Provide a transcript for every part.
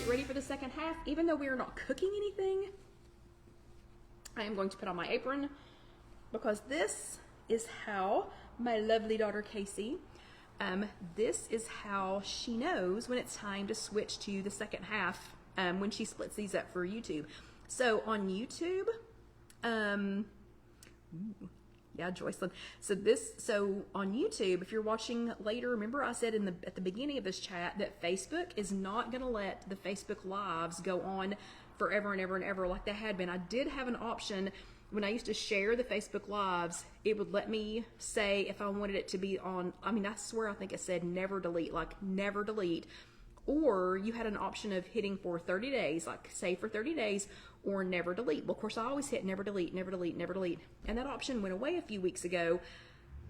ready for the second half. Even though we are not cooking anything, I am going to put on my apron because this is how my lovely daughter Casey, this is how she knows when it's time to switch to the second half when she splits these up for YouTube. So on YouTube, yeah, Joycelyn. So on YouTube, if you're watching later, remember I said at the beginning of this chat that Facebook is not going to let the Facebook Lives go on forever and ever and ever like they had been. I did have an option when I used to share the Facebook Lives. It would let me say if I wanted it to be on, I mean, I swear I think it said never delete, like never delete. Or you had an option of hitting for 30 days, like save for 30 days, or never delete. Well, of course, I always hit never delete, never delete, never delete. And that option went away a few weeks ago.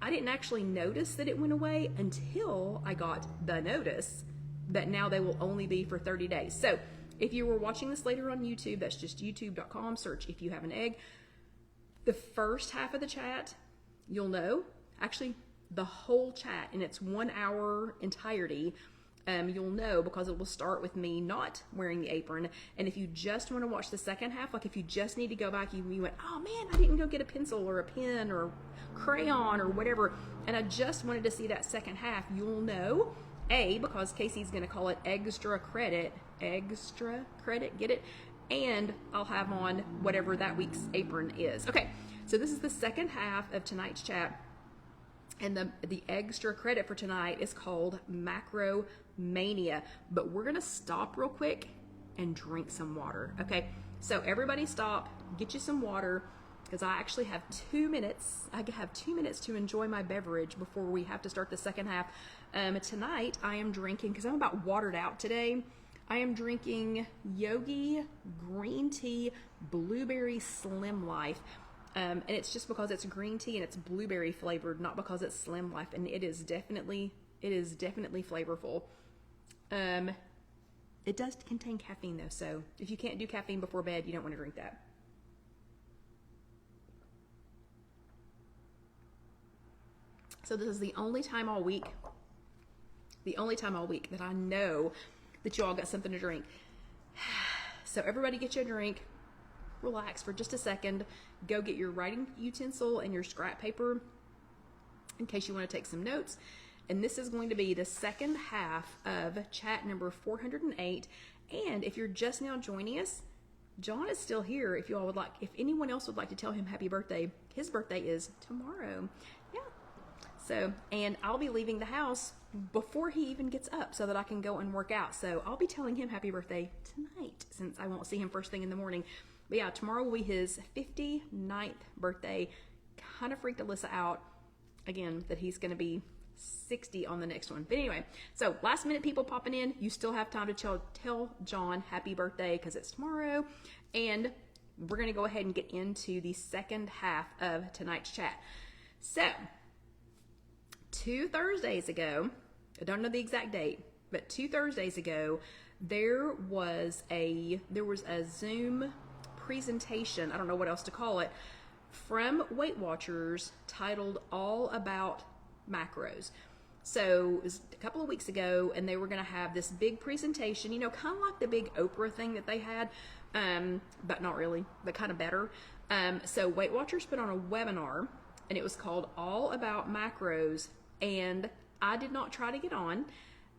I didn't actually notice that it went away until I got the notice that now they will only be for 30 days. So if you were watching this later on YouTube, that's just youtube.com, search If You Have an Egg. The first half of the chat, you'll know, actually the whole chat in its 1 hour entirety, you'll know because it will start with me not wearing the apron. And if you just want to watch the second half, like if you just need to go back, you went, oh man, I didn't go get a pencil or a pen or crayon or whatever, and I just wanted to see that second half, you'll know, because Casey's going to call it Eggstra credit, get it? And I'll have on whatever that week's apron is. Okay, so this is the second half of tonight's chat. And the extra credit for tonight is called Macro Mania. But we're gonna stop real quick and drink some water, okay? So everybody stop, get you some water, because I actually have 2 minutes. I have 2 minutes to enjoy my beverage before we have to start the second half. Tonight I am drinking, because I'm about watered out today, I am drinking Yogi Green Tea Blueberry Slim Life. And it's just because it's green tea and it's blueberry flavored, not because it's Slim Life, and it is definitely flavorful. It does contain caffeine though, so if you can't do caffeine before bed, you don't want to drink that. So this is the only time all week that I know that you all got something to drink. So everybody get you a drink. Relax for just a second. Go get your writing utensil and your scrap paper in case you want to take some notes. And this is going to be the second half of chat number 408. And if you're just now joining us, John is still here. If you all would like, if anyone else would like to tell him happy birthday, his birthday is tomorrow. Yeah. So, and I'll be leaving the house before he even gets up so that I can go and work out. So I'll be telling him happy birthday tonight since I won't see him first thing in the morning. But yeah, tomorrow will be his 59th birthday. Kind of freaked Alyssa out, again, that he's going to be 60 on the next one. But anyway, so last minute people popping in, you still have time to tell John happy birthday because it's tomorrow. And we're going to go ahead and get into the second half of tonight's chat. So, 2 Thursdays ago, I don't know the exact date, but 2 Thursdays ago, there was a Zoom presentation, I don't know what else to call it, from Weight Watchers titled All About Macros. So it was a couple of weeks ago, and they were going to have this big presentation, you know, kind of like the big Oprah thing that they had, but not really, but kind of better. So Weight Watchers put on a webinar, and it was called All About Macros, and I did not try to get on.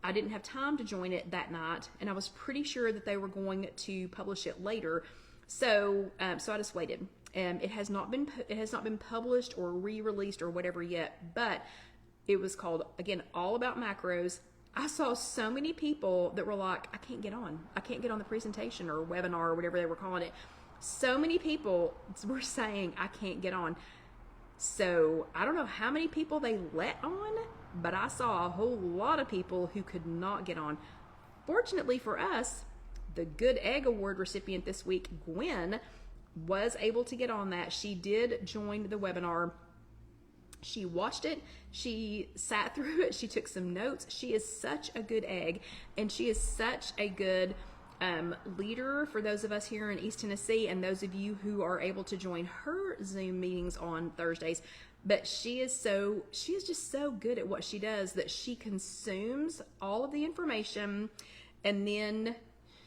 I didn't have time to join it that night, and I was pretty sure that they were going to publish it later. So, so I just waited. It has not been published or re-released or whatever yet, but it was called, again, All About Macros. I saw so many people that were like, I can't get on the presentation or webinar or whatever they were calling it. So many people were saying, I can't get on. So I don't know how many people they let on, but I saw a whole lot of people who could not get on. Fortunately for us, the Good Egg Award recipient this week, Gwen, was able to get on that. She did join the webinar. She watched it. She sat through it. She took some notes. She is such a good egg, and she is such a good leader for those of us here in East Tennessee and those of you who are able to join her Zoom meetings on Thursdays. But she is just so good at what she does that she consumes all of the information, and then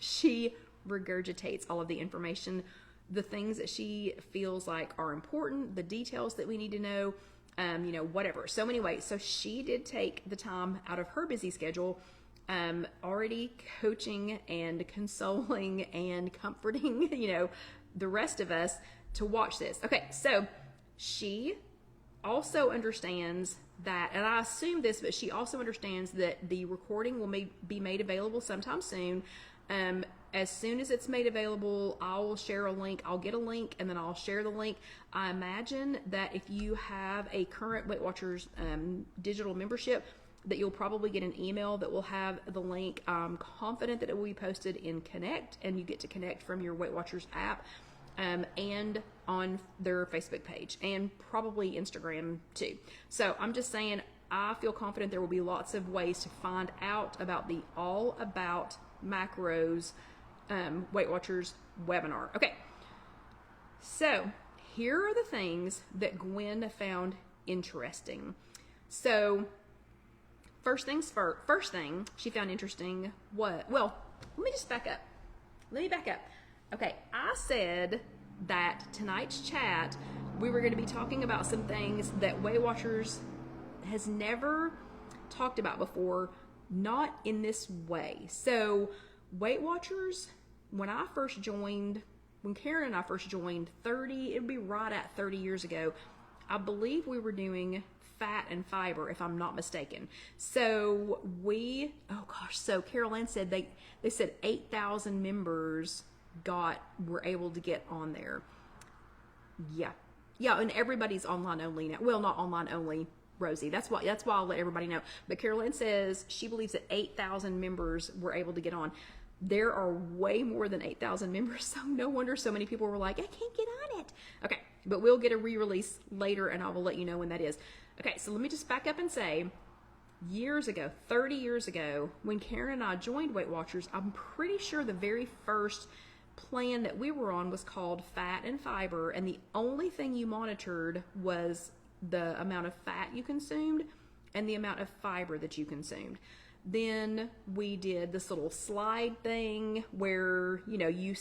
she regurgitates all of the information, the things that she feels like are important, the details that we need to know, whatever. So anyway, so she did take the time out of her busy schedule, already coaching and consoling and comforting, the rest of us to watch this. Okay, so she also understands that, and I assume this, but she also understands that the recording will be made available sometime soon. As soon as it's made available, I will share a link. I'll get a link and then I'll share the link. I imagine that if you have a current Weight Watchers digital membership, that you'll probably get an email that will have the link. I'm confident that it will be posted in Connect, and you get to connect from your Weight Watchers app, and on their Facebook page, and probably Instagram too. So I'm just saying, I feel confident there will be lots of ways to find out about the All About Macros Weight Watchers webinar. Okay, so here are the things that Gwen found interesting. So first thing she found interesting was, well, let me just back up. Okay, I said that tonight's chat, we were going to be talking about some things that Weight Watchers has never talked about before, not in this way. So Weight Watchers, when Karen and I first joined, it would be right at 30 years ago, I believe we were doing fat and fiber, if I'm not mistaken. So so Carol Ann said they said 8,000 members were able to get on there. Yeah, and everybody's online only now. Well, not online only, Rosie. That's why I'll let everybody know. But Carol Ann says she believes that 8,000 members were able to get on. There are way more than 8,000 members, so no wonder so many people were like, I can't get on it. Okay, but we'll get a re-release later, and I will let you know when that is. Okay, so let me just back up and say, 30 years ago, when Karen and I joined Weight Watchers, I'm pretty sure the very first plan that we were on was called Fat and Fiber, and the only thing you monitored was the amount of fat you consumed and the amount of fiber that you consumed. Then we did this little slide thing where, you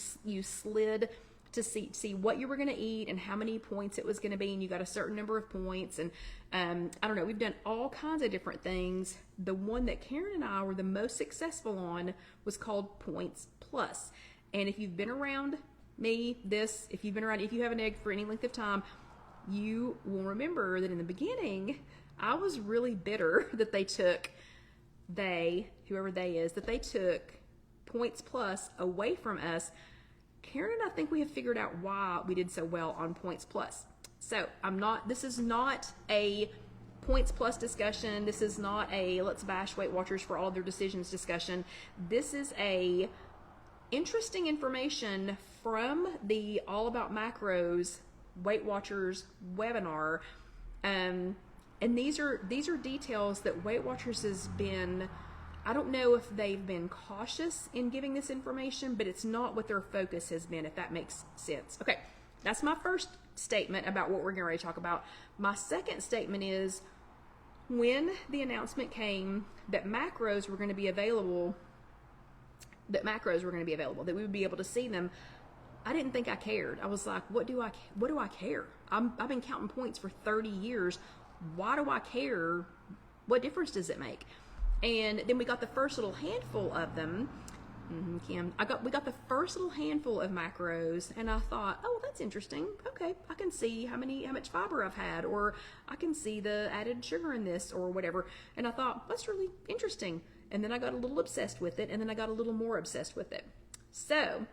slid to see what you were going to eat and how many points it was going to be, and you got a certain number of points. And I don't know, we've done all kinds of different things. The one that Karen and I were the most successful on was called Points Plus. And if you've been around me, if you've been around If You Have an Egg for any length of time, you will remember that in the beginning, I was really bitter that they took Points Plus away from us. Karen and I think we have figured out why we did so well on Points Plus. So this is not a Points Plus discussion. This is not a let's bash Weight Watchers for all their decisions discussion. This is a interesting information from the All About Macros Weight Watchers webinar. And these are details that Weight Watchers has been, I don't know if they've been cautious in giving this information, but it's not what their focus has been, if that makes sense. Okay, that's my first statement about what we're getting ready to talk about. My second statement is, when the announcement came that macros were going to be available, that we would be able to see them, I didn't think I cared. I was like, what do I care? I've been counting points for 30 years. Why do I care? What difference does it make? And then we got the first little handful of them. Kim, we got the first little handful of macros, and I thought, oh, that's interesting. Okay, I can see how much fiber I've had, or I can see the added sugar in this, or whatever. And I thought, that's really interesting. And then I got a little obsessed with it, and then I got a little more obsessed with it. So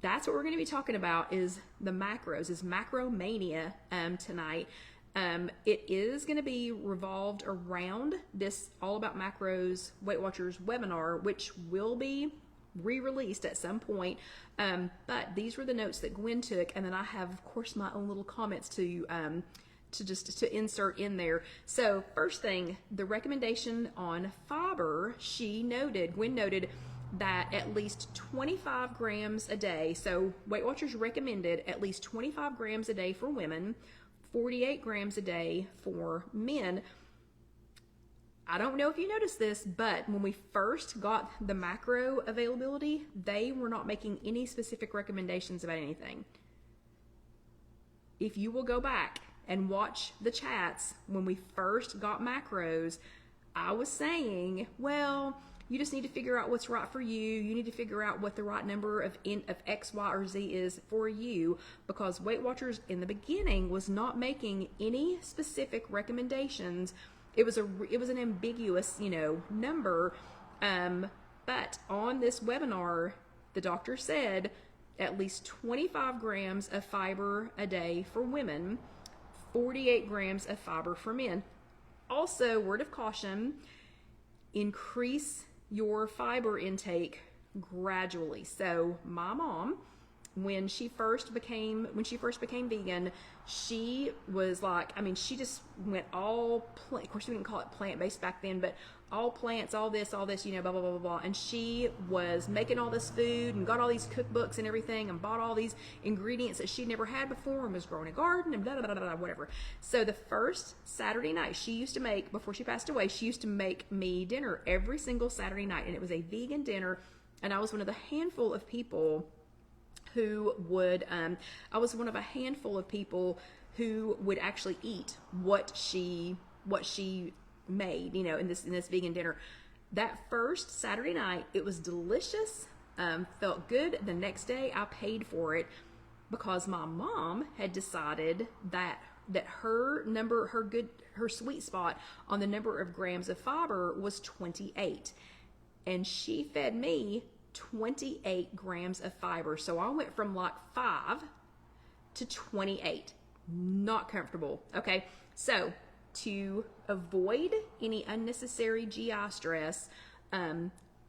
that's what we're going to be talking about, is the macros, is Macro Mania tonight. It is going to be revolved around this All About Macros Weight Watchers webinar, which will be re-released at some point. But these were the notes that Gwen took, and then I have, of course, my own little comments to insert in there. So first thing, the recommendation on fiber, Gwen noted that at least 25 grams a day. So Weight Watchers recommended at least 25 grams a day for women, 48 grams a day for men. I don't know if you noticed this, but when we first got the macro availability, they were not making any specific recommendations about anything. If you will go back and watch the chats when we first got macros, I was saying, well, you just need to figure out what's right for you. You need to figure out what the right number of X, Y, or Z is for you, because Weight Watchers in the beginning was not making any specific recommendations. It was an ambiguous, number. But on this webinar, the doctor said at least 25 grams of fiber a day for women, 48 grams of fiber for men. Also, word of caution, increase your fiber intake gradually. So my mom, when she first became vegan, she was like, she just went all plant. Of course, we didn't call it plant-based back then, but all plants, all this, blah, blah, blah, blah, blah. And she was making all this food and got all these cookbooks and everything and bought all these ingredients that she'd never had before and was growing a garden and blah, blah, blah, blah, whatever. So the first Saturday night she used to make, before she passed away, she used to make me dinner every single Saturday night. And it was a vegan dinner. And I was one of the handful of people who would actually eat what she made, in this vegan dinner. That first Saturday night, it was delicious, felt good. The next day I paid for it because my mom had decided that her sweet spot on the number of grams of fiber was 28, and she fed me 28 grams of fiber. So I went from like 5 to 28. Not comfortable. Okay, so to avoid any unnecessary GI stress,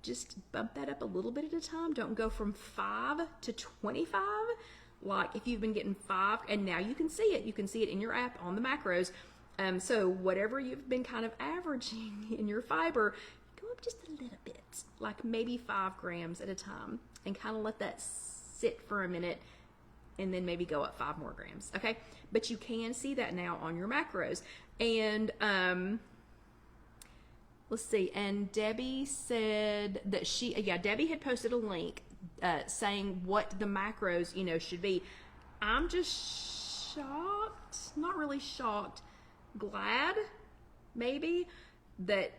just bump that up a little bit at a time. Don't go from 5 to 25. Like if you've been getting 5, and now you can see it. You can see it in your app on the macros. So whatever you've been kind of averaging in your fiber, go up just a little bit, like maybe 5 grams at a time, and kind of let that sit for a minute, and then maybe go up 5 more grams. Okay, but you can see that now on your macros. And let's see. And Debbie said that Debbie had posted a link saying what the macros, should be. I'm just shocked, not really shocked, glad maybe that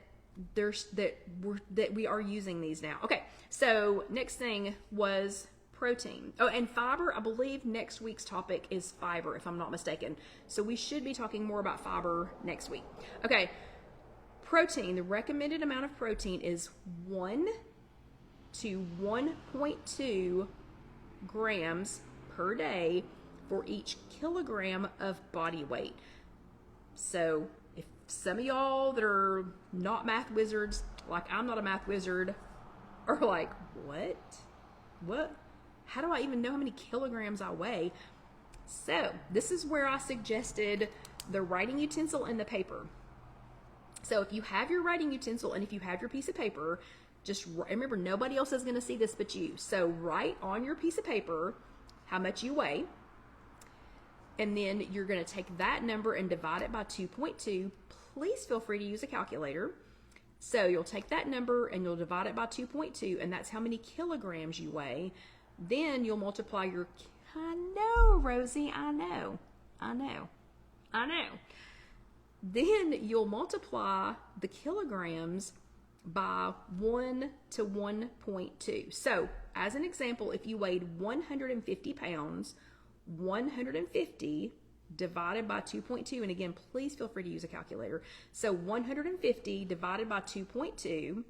we are using these now. Okay, so next thing was protein. Oh, and fiber. I believe next week's topic is fiber, if I'm not mistaken. So we should be talking more about fiber next week. Okay, protein. The recommended amount of protein is 1 to 1.2 grams per day for each kilogram of body weight. So if some of y'all that are not math wizards, like I'm not a math wizard, are like, what? How do I even know how many kilograms I weigh? So this is where I suggested the writing utensil and the paper. So if you have your writing utensil and if you have your piece of paper, just remember, nobody else is going to see this but you. So write on your piece of paper how much you weigh, and then you're going to take that number and divide it by 2.2. Please feel free to use a calculator. So you'll take that number and you'll divide it by 2.2, and that's how many kilograms you weigh. Then you'll multiply your, I know, Rosie, I know. Then you'll multiply the kilograms by 1 to 1.2. So as an example, if you weighed 150 pounds, 150 divided by 2.2, and again, please feel free to use a calculator. So 150 divided by 2.2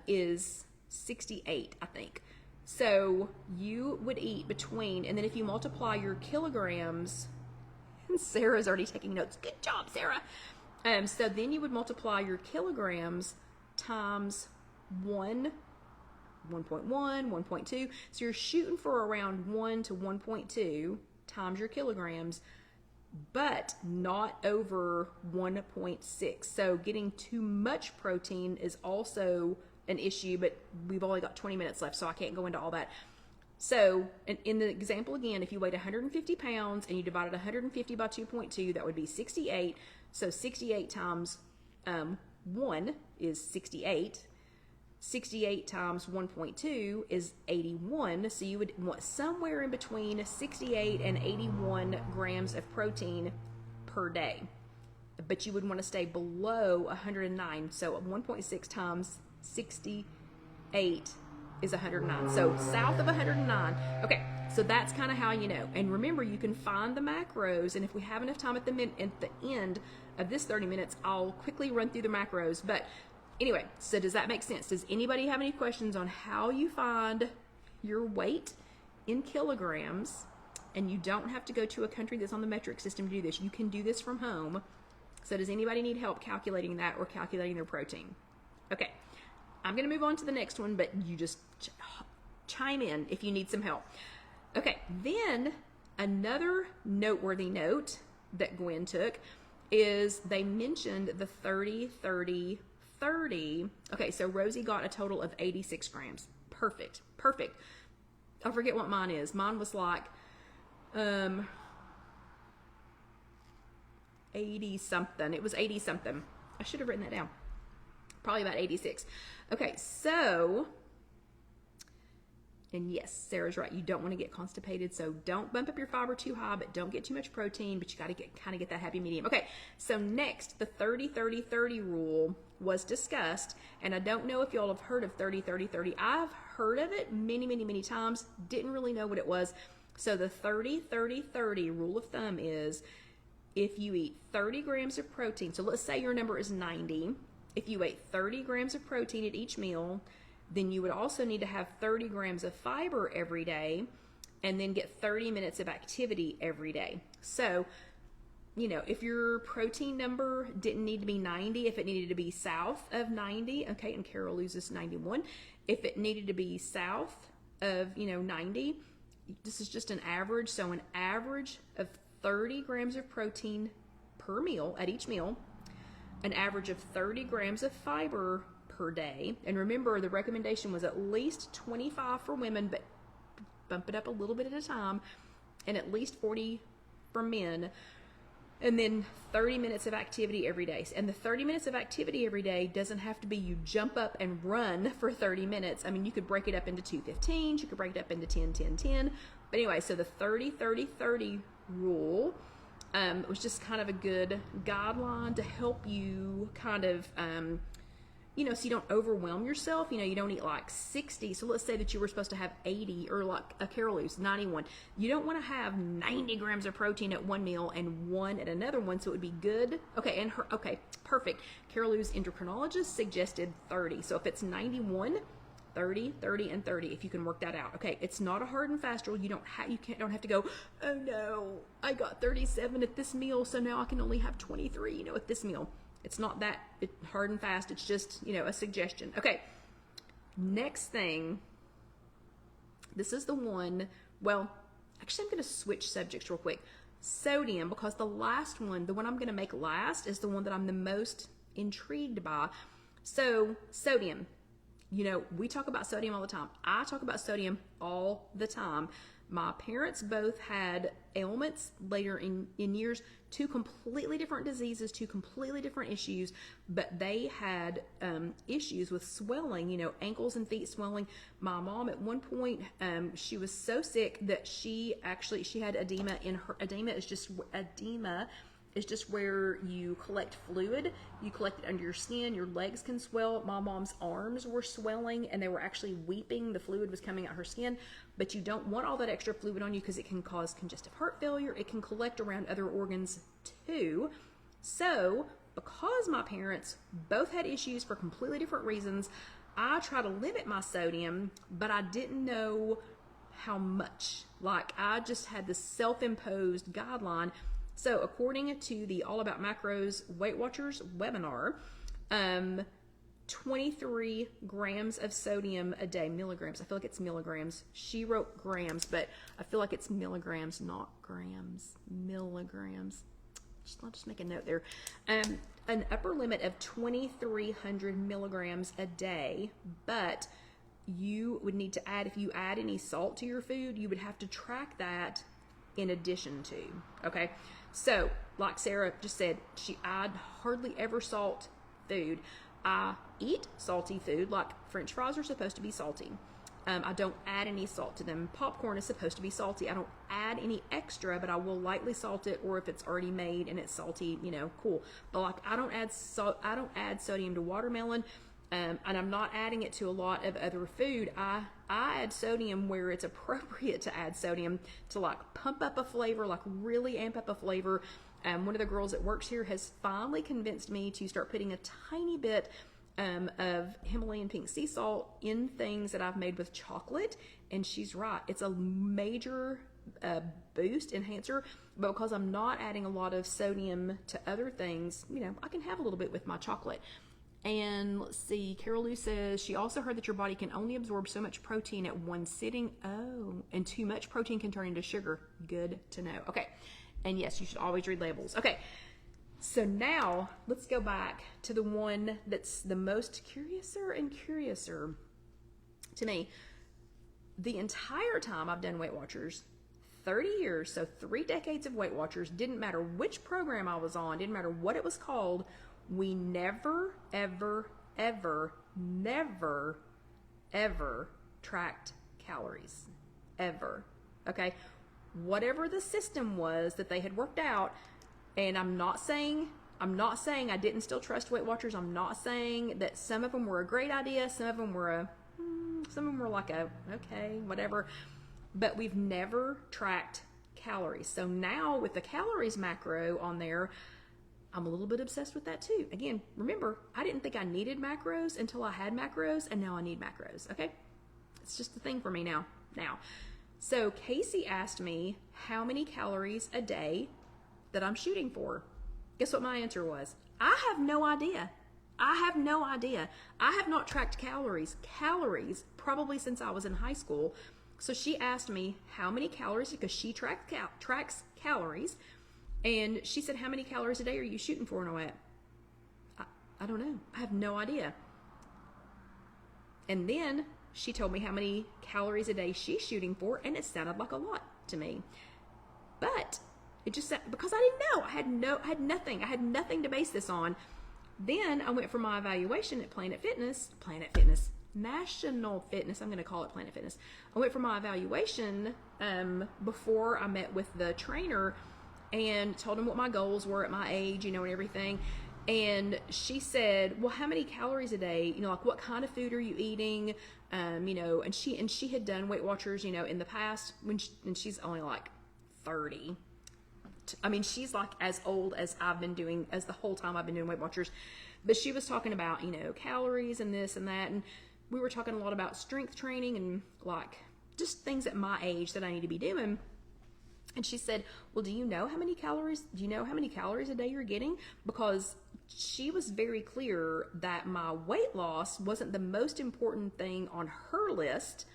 is 68, I think. So you would eat between, and then if you multiply your kilograms, and Sarah's already taking notes. Good job, Sarah. So then you would multiply your kilograms times 1, 1.1, 1.2. So you're shooting for around 1 to 1.2 times your kilograms, but not over 1.6. So getting too much protein is also an issue, but we've only got 20 minutes left, so I can't go into all that. So in the example again, if you weighed 150 pounds and you divided 150 by 2.2, that would be 68. So 68 times 1 is 68. 68 times 1.2 is 81. So you would want somewhere in between 68 and 81 grams of protein per day. But you would want to stay below 109. So 1.6 times 68 is 109. So south of 109. Okay, so that's kind of how you know. And remember, you can find the macros. And if we have enough time at the end of this 30 minutes, I'll quickly run through the macros. But anyway, so does that make sense? Does anybody have any questions on how you find your weight in kilograms? And you don't have to go to a country that's on the metric system to do this. You can do this from home. So does anybody need help calculating that or calculating their protein? Okay, I'm going to move on to the next one, but you just chime in if you need some help. Okay, then another noteworthy note that Gwen took is they mentioned the 30, 30, 30. Okay, so Rosie got a total of 86 grams. Perfect, perfect. I forget what mine is. Mine was like 80 something. It was 80 something. I should have written that down. Probably about 86. Okay, so, and yes, Sarah's right. You don't want to get constipated, so don't bump up your fiber too high, but don't get too much protein, but you got to kind of get that happy medium. Okay, so next, the 30, 30, 30 rule was discussed, and I don't know if y'all have heard of 30, 30, 30. I've heard of it many, many, many times. Didn't really know what it was. So the 30, 30, 30 rule of thumb is if you eat 30 grams of protein, so let's say your number is 90. If you ate 30 grams of protein at each meal, then you would also need to have 30 grams of fiber every day and then get 30 minutes of activity every day. So, you know, if your protein number didn't need to be 90, if it needed to be south of 90, okay, and Carol loses 91. If it needed to be south of, 90, this is just an average. So an average of 30 grams of protein per meal at each meal, an average of 30 grams of fiber per day. And remember, the recommendation was at least 25 for women, but bump it up a little bit at a time, and at least 40 for men. And then 30 minutes of activity every day. And the 30 minutes of activity every day doesn't have to be you jump up and run for 30 minutes. I mean, you could break it up into 2 15s, you could break it up into 10, 10, 10. But anyway, so the 30, 30, 30 rule was just kind of a good guideline to help you kind of, so you don't overwhelm yourself. You don't eat like 60. So let's say that you were supposed to have 80, or like a Carol Lou's 91. You don't want to have 90 grams of protein at one meal and 1 at another one. So it would be good. Okay, okay, perfect. Carol Lou's endocrinologist suggested 30. So if it's 91, 30, 30, and 30, if you can work that out. Okay, it's not a hard and fast rule. You don't have to go, oh no, I got 37 at this meal, so now I can only have 23, at this meal. It's not that hard and fast. It's just, a suggestion. Okay, next thing, this is the one, well, actually I'm going to switch subjects real quick. Sodium, because the last one, the one I'm going to make last, is the one that I'm the most intrigued by. So, sodium. We talk about sodium all the time. I talk about sodium all the time. My parents both had ailments later in years, 2 completely different diseases, 2 completely different issues, but they had issues with swelling, ankles and feet swelling. My mom at one point, she was so sick that she had edema in her. Edema is just where you collect fluid. You collect it under your skin. Your legs can swell. My mom's arms were swelling and they were actually weeping. The fluid was coming out her skin. But you don't want all that extra fluid on you because it can cause congestive heart failure. It can collect around other organs too. So because my parents both had issues for completely different reasons, I try to limit my sodium, but I didn't know how much. Like, I just had this self-imposed guideline. So according to the All About Macros Weight Watchers webinar, 23 grams of sodium a day, milligrams. I feel like it's milligrams. She wrote grams, but I feel like it's milligrams, not grams, milligrams. I'll just make a note there. An upper limit of 2,300 milligrams a day, but you would need to add, if you add any salt to your food, you would have to track that in addition to, okay? So, like Sarah just said, I'd hardly ever salt food. I eat salty food, like French fries are supposed to be salty. I don't add any salt to them. Popcorn is supposed to be salty. I don't add any extra, but I will lightly salt it, or if it's already made and it's salty, you know, cool. But like, I don't add salt. I don't add sodium to watermelon, and I'm not adding it to a lot of other food. I add sodium where it's appropriate to add sodium to like pump up a flavor, like really amp up a flavor. One of the girls that works here has finally convinced me to start putting a tiny bit of Himalayan pink sea salt in things that I've made with chocolate, and she's right. It's a major boost, enhancer, but because I'm not adding a lot of sodium to other things, you know, I can have a little bit with my chocolate. And let's see, Carol Lou says she also heard that your body can only absorb so much protein at one sitting. Oh, and too much protein can turn into sugar. Good to know. Okay, and yes, you should always read labels. Okay. So now let's go back to the one that's the most curiouser and curiouser to me. The entire time I've done Weight Watchers, 30 years, so 3 decades of Weight Watchers, didn't matter which program I was on, didn't matter what it was called, we never, ever, ever, never, ever tracked calories. Ever. Okay? Whatever the system was that they had worked out. And I'm not saying I didn't still trust Weight Watchers. I'm not saying that some of them were a great idea. Some of them were like a, okay, whatever. But we've never tracked calories. So now with the calories macro on there, I'm a little bit obsessed with that too. Again, remember, I didn't think I needed macros until I had macros, and now I need macros, okay? It's just a thing for me now. So Casey asked me how many calories a day that I'm shooting for. Guess what my answer was? I have no idea. I have not tracked calories probably since I was in high school. So she asked me how many calories, because she tracks calories, and she said, how many calories a day are you shooting for? And I went, I don't know. I have no idea. And then she told me how many calories a day she's shooting for, and it sounded like a lot to me. But it just, because I didn't know. I had nothing to base this on. Then I went for my evaluation at National Fitness. I'm going to call it Planet Fitness. I went for my evaluation before I met with the trainer and told him what my goals were at my age, you know, and everything. And she said, well, how many calories a day, you know, like what kind of food are you eating? You know, and she had done Weight Watchers, you know, in the past and she's only like 30. I mean, she's like as old as as the whole time I've been doing Weight Watchers. But she was talking about, you know, calories and this and that. And we were talking a lot about strength training and like just things at my age that I need to be doing. And she said, well, do you know how many calories a day you're getting? Because she was very clear that my weight loss wasn't the most important thing on her list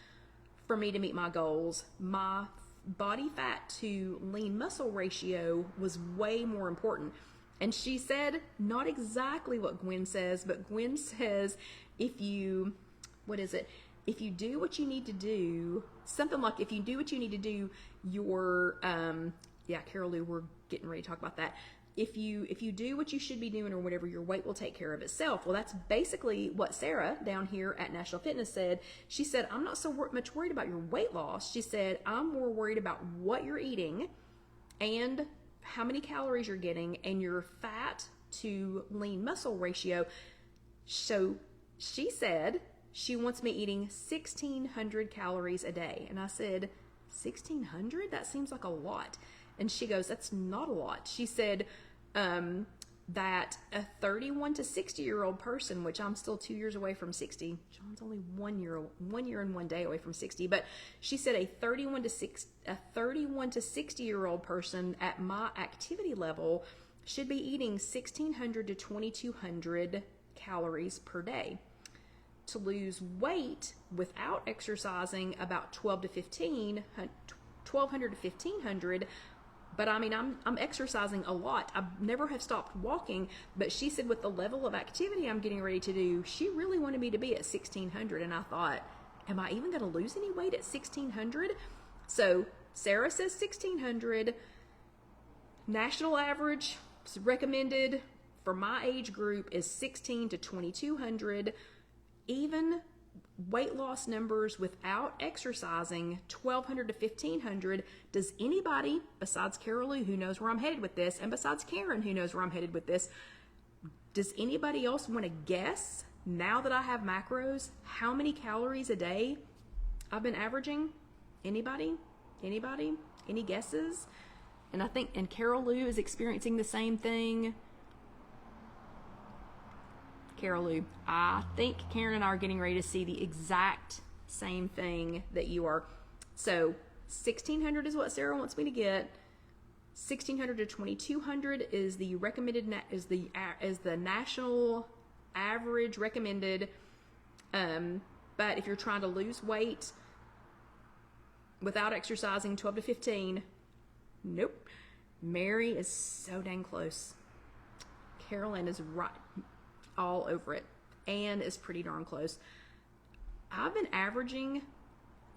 for me to meet my goals. My body fat to lean muscle ratio was way more important. And she said, not exactly what Gwen says, but Gwen says, if you do what you need to do, something like if you do what you need to do, your, Carol Lou, we're getting ready to talk about that. If you do what you should be doing or whatever, your weight will take care of itself. Well, that's basically what Sarah down here at National Fitness said. She said, I'm not so much worried about your weight loss. She said, I'm more worried about what you're eating and how many calories you're getting and your fat to lean muscle ratio. So she said she wants me eating 1,600 calories a day. And I said, 1,600? That seems like a lot. And she goes, that's not a lot. She said that a 31 to 60-year-old person, which I'm still 2 years away from 60. John's only 1 year and 1 day away from 60. But she said a 31 to 60-year-old person at my activity level should be eating 1,600 to 2,200 calories per day. To lose weight without exercising, about 1,200 to 1,500. But I mean, I'm exercising a lot. I never have stopped walking. But she said with the level of activity I'm getting ready to do, she really wanted me to be at 1,600. And I thought, am I even going to lose any weight at 1,600? So Sarah says 1,600. National average recommended for my age group is 16 to 2200. Even weight loss numbers without exercising, 1200 to 1500. Does anybody besides Carol Lou, who knows where I'm headed with this, and besides Karen, who knows where I'm headed with this, does anybody else want to guess, now that I have macros, how many calories a day I've been averaging? Anybody? Anybody? Any guesses? And I think, and Carol Lou is experiencing the same thing. Carol Lou, I think Karen and I are getting ready to see the exact same thing that you are. So 1600 is what Sarah wants me to get. 1600 to 2200 is the recommended, is the national average recommended. But if you're trying to lose weight without exercising, 12 to 15, nope. Mary is so dang close. Carolyn is right all over it. Anne is pretty darn close. I've been averaging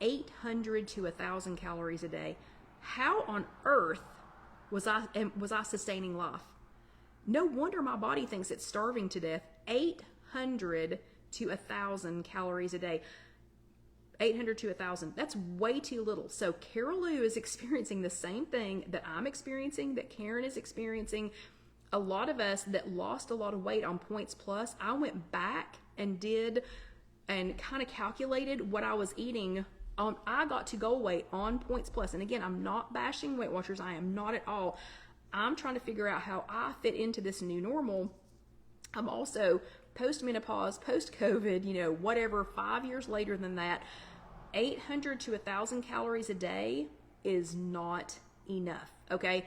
800 to 1,000 calories a day. How on earth was I sustaining life? No wonder my body thinks it's starving to death. 800 to 1,000 calories a day. 800 to 1,000. That's way too little. So Carol Lou is experiencing the same thing that I'm experiencing, that Karen is experiencing. A lot of us that lost a lot of weight on Points Plus, I went back and did and kind of calculated what I was eating on. I got to goal weight on Points Plus. And again, I'm not bashing Weight Watchers. I am not at all. I'm trying to figure out how I fit into this new normal. I'm also post-menopause, post-COVID, you know, whatever, 5 years later than that. 800 to 1,000 calories a day is not enough, okay?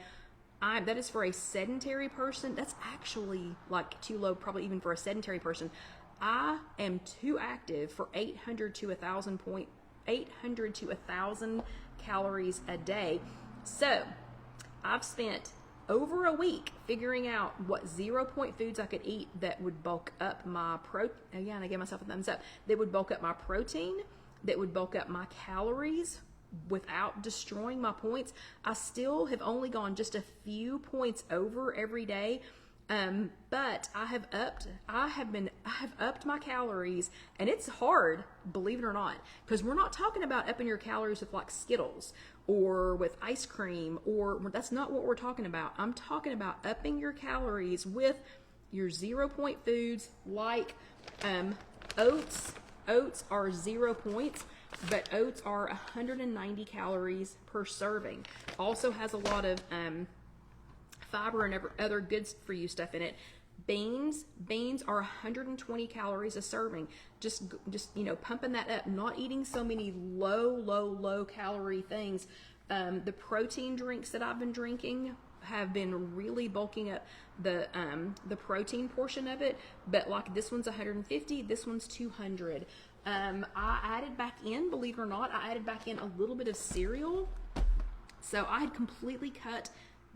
That is for a sedentary person. That's actually like too low, probably even for a sedentary person. I am too active for 800 to 1,000 calories a day. So I've spent over a week figuring out what 0-point foods I could eat that would bulk up my again, I gave myself a thumbs up, that would bulk up my protein, that would bulk up my calories without destroying my points. I still have only gone just a few points over every day. But I have upped my calories, and it's hard, believe it or not, because we're not talking about upping your calories with like Skittles or with ice cream, or that's not what we're talking about. I'm talking about upping your calories with your 0-point foods like oats. Oats are 0 points, but oats are 190 calories per serving. Also has a lot of fiber and other good for you stuff in it. Beans are 120 calories a serving. Just you know, pumping that up, not eating so many low calorie things. The protein drinks that I've been drinking have been really bulking up the protein portion of it, but like this one's 150, this one's 200. I added back in, believe it or not, I added back in a little bit of cereal. So I had completely cut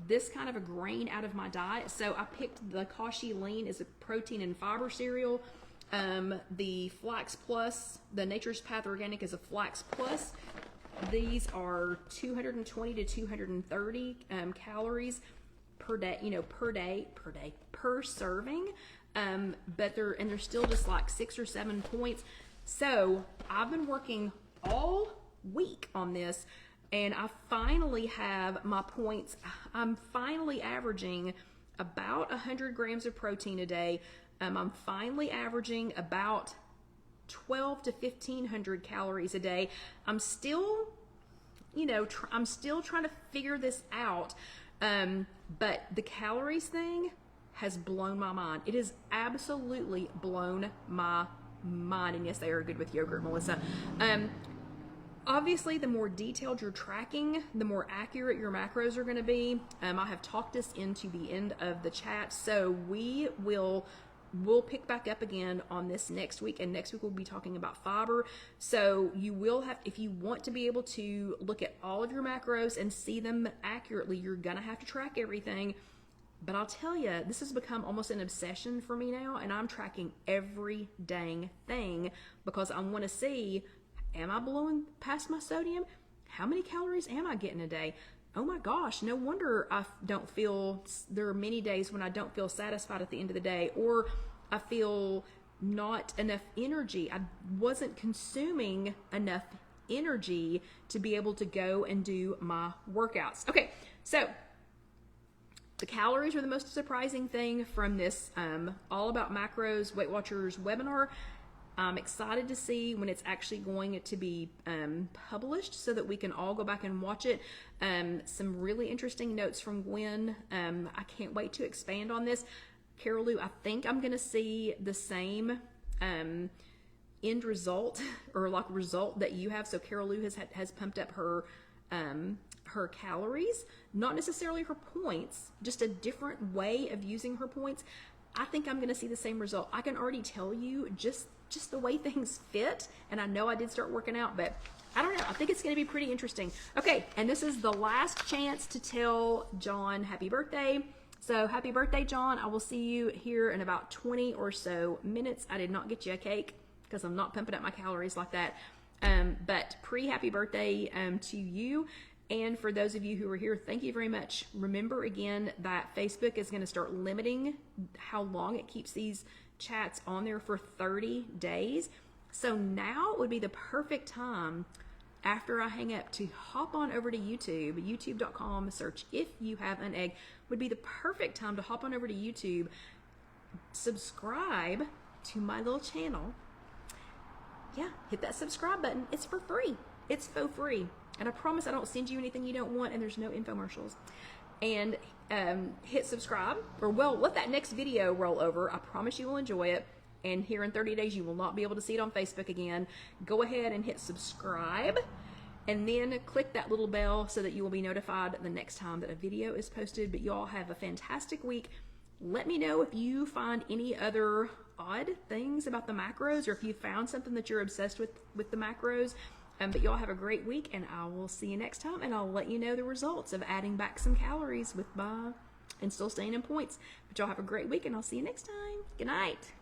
this kind of a grain out of my diet. So I picked the Kashi Lean as a protein and fiber cereal. The Flax Plus, the Nature's Path Organic is a Flax Plus. These are 220 to 230 calories per day, you know, per serving. But they're still just like 6 or 7 points. So I've been working all week on this, and I finally have my points. I'm finally averaging about 100 grams of protein a day. I'm finally averaging about 12 to 1,500 calories a day. I'm still, you know, I'm still trying to figure this out. But the calories thing has blown my mind. It has absolutely blown my mind. And yes, they are good with yogurt, Melissa. Obviously, the more detailed you're tracking, the more accurate your macros are going to be. I have talked this into the end of the chat, so we'll pick back up again on this next week, and next week we'll be talking about fiber. So you will have, if you want to be able to look at all of your macros and see them accurately, you're gonna have to track everything. But I'll tell you, this has become almost an obsession for me now, and I'm tracking every dang thing because I want to see, am I blowing past my sodium? How many calories am I getting a day? oh my gosh, no wonder I don't feel, there are many days when I don't feel satisfied at the end of the day, or I feel not enough energy. I wasn't consuming enough energy to be able to go and do my workouts. Okay, so the calories are the most surprising thing from this All About Macros Weight Watchers webinar. I'm excited to see when it's actually going to be published so that we can all go back and watch it. Some really interesting notes from Gwen. I can't wait to expand on this. Carol Lou, I think I'm going to see the same end result or like result that you have. So Carol Lou has pumped up her calories, not necessarily her points, just a different way of using her points. I think I'm going to see the same result. I can already tell you just the way things fit, and I know I did start working out, but I don't know. I think it's going to be pretty interesting. Okay, and this is the last chance to tell John happy birthday. So happy birthday, John. I will see you here in about 20 or so minutes. I did not get you a cake because I'm not pumping up my calories like that. But pre-happy birthday to you. And for those of you who are here, thank you very much. Remember again that Facebook is going to start limiting how long it keeps these chats on there for 30 days. So now would be the perfect time after I hang up to hop on over to YouTube, youtube.com, search If You Have an Egg, would be the perfect time to hop on over to YouTube, subscribe to my little channel. Yeah, hit that subscribe button. It's for free. It's for free. And I promise I don't send you anything you don't want, and there's no infomercials. And hit subscribe, or well, let that next video roll over. I promise you will enjoy it. And here in 30 days, you will not be able to see it on Facebook again. Go ahead and hit subscribe, and then click that little bell so that you will be notified the next time that a video is posted. But y'all have a fantastic week. Let me know if you find any other odd things about the macros, or if you found something that you're obsessed with the macros. But y'all have a great week, and I will see you next time, and I'll let you know the results of adding back some calories and still staying in points. But y'all have a great week, and I'll see you next time. Good night.